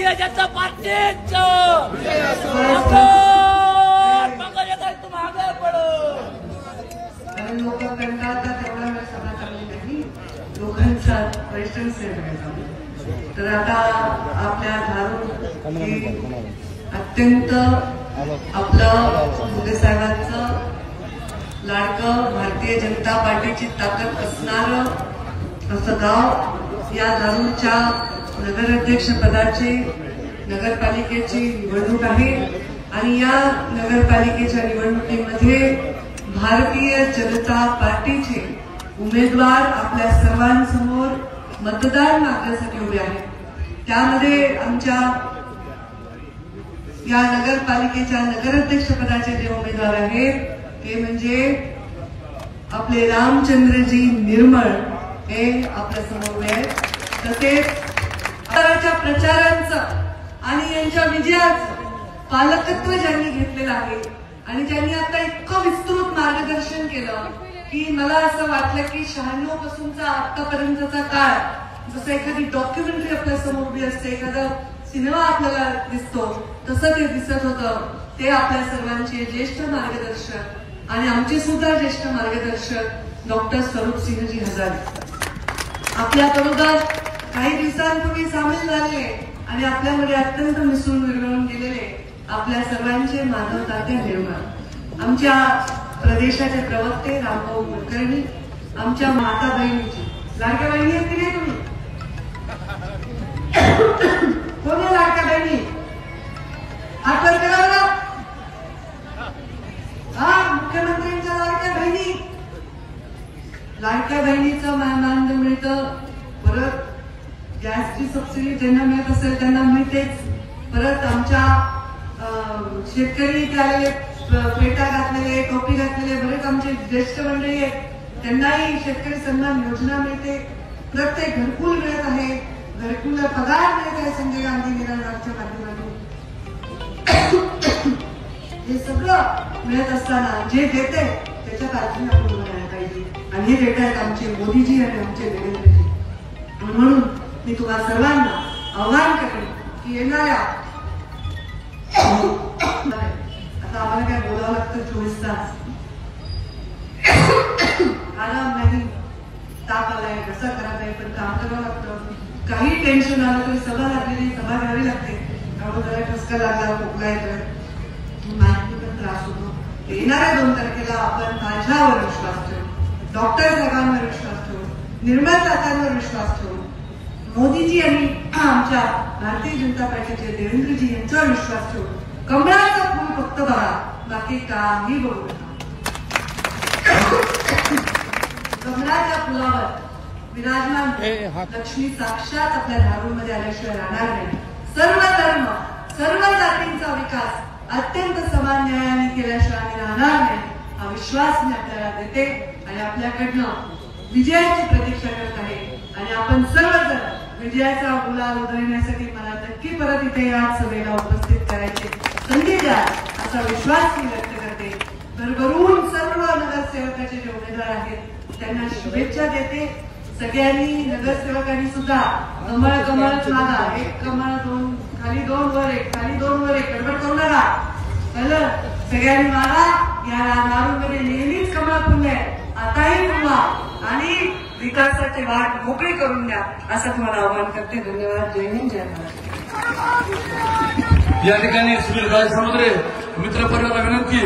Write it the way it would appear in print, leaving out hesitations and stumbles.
भारतीय जनता पार्टीचं मागे पडो. लोक कंटाळतात तेवढा वेळ सभा चालली नाही, लोकांचा क्वेश्चन तर आता आपल्या धारून अत्यंत आपलं मोदी साहेबांचं लाडकं भारतीय जनता पार्टीची ताकद असणारं असं गाव या धारूरच्या नगराध्यक्ष पदाची नगरपालिकेची निवडणूक आहे आणि या नगरपालिकेच्या निवडणुकीमध्ये भारतीय जनता पार्टीचे उमेदवार आपल्या सर्वांसमोर मतदार मागण्यासाठी उभे आहेत. त्यामध्ये आमच्या या नगरपालिकेच्या नगराध्यक्ष पदाचे जे उमेदवार आहेत ते म्हणजे आपले रामचंद्रजी निर्मळ हे आपल्या समोर उभे आहेत. तसेच प्रचारांचं आणि यांच्या विजयाचं पालकत्व ज्यांनी घेतलेलं आहे आणि ज्यांनी आता इतकं विस्तृत मार्गदर्शन केलं की मला असं वाटलं की 96 पासूनचा आतापर्यंतचा काळ जसं एखादी डॉक्युमेंटरी आपल्या समोर उभी असते, एखादा सिनेमा आपल्याला दिसतो तसं ते दिसत होतं. ते आपल्या सर्वांचे ज्येष्ठ मार्गदर्शक आणि आमचे सुद्धा ज्येष्ठ मार्गदर्शक डॉक्टर स्वरूपसिंहजी हजारे आपल्या बरोबर काही दिवसांपूर्वी सामील झालेले आणि आपल्यामध्ये अत्यंत मिसळून विरघळून गेलेले आपल्या सर्वांचे माधव तात्या निर्मळ, आमच्या प्रदेशाचे प्रवक्ते रामभाऊ कुलकर्णी, आमच्या माता बहिणीची लाडक्या बहिणी आहेत की नाही तुम्ही? कोण आहे लाडक्या बहिणी? हात वर करा बरं. हा, मुख्यमंत्र्यांच्या लाडक्या बहिणी. लाडक्या बहिणीचं मानधन मिळतं. परत गॅसची सबसिडी ज्यांना मिळत असेल त्यांना मिळतेच. परत आमच्या शेतकरी आलेले फेटा घातलेले, टोपी घातलेले बरेच आमचे ज्येष्ठ मंडळी आहेत, त्यांनाही शेतकरी सन्मान योजना मिळते. प्रत्येक घरकुल मिळत आहे, घरकुल पगार मिळत आहे संजय गांधी निराधारच्या माध्यमातून. हे सगळं मिळत असताना जे देते त्याच्या बाजूने आपण उभं राहायला पाहिजे आणि हे देत आहेत आमचे मोदीजी आणि आमचे देवेंद्रजी. म्हणून मी तुम्हाला सर्वांना आव्हान करेन की येणाऱ्या आता आम्हाला काय बोलावं लागतं 24 तास आराम नाही, ताप आलाय कसं करत आहे पण काम करावं लागतं. काही टेन्शन आलं तरी सभा लागलेली सभा घ्यावी लागते. त्यामुळे जरा ठसका लागला खोकला येतोय माहिती पण त्रास होतो. येणाऱ्या 2 तारखेला आपण माझ्यावर विश्वास ठेवू, डॉक्टर साहेबांवर विश्वास ठेवू, निर्मळ तात्यांवर विश्वास ठेवू, मोदीजी आणि आमच्या भारतीय जनता पार्टीचे देवेंद्रजी यांच्यावर विश्वास ठेवू. कमळाचं फूल फक्त बघा, बाकी काही बघू नका. कमळाच्या फुलावर विराजमान लक्ष्मी साक्षात आपल्या धारूरमध्ये आल्याशिवाय राहणार नाही. सर्व धर्म सर्व जातींचा विकास अत्यंत समान न्यायाने केल्याशिवाय आम्ही राहणार नाही हा विश्वास मी आपल्याला देते आणि आपल्याकडनं विजयाची प्रतीक्षा करत आहे. आणि आपण सर्वजण विजयाचा गुलाल उधळण्यासाठी मला नक्की परत इथे या सभेला उपस्थित करायची संधी द्या असा विश्वास मी व्यक्त करते. भरभरून सर्व नगरसेवकाचे जे उमेदवार आहेत त्यांना शुभेच्छा देते. सगळ्यांनी नगरसेवकांनी सुद्धा कमळ कमळच मागा, 1 कमळ 2 खाली 2 वर 1 खाली 2 वर 1 गडबड करू नका. कळलं? सगळ्यांनी मागा. या धारूरमध्ये नेहमीच कमळ फुलले, आताही फुला आणि विकासाची वाट मोकळी करून द्या असं तुम्हाला आवाहन करते. धन्यवाद. जय हिंद, जय महाराष्ट्र. या ठिकाणी सुनील समुद्रे मित्र परिवाराला विनंती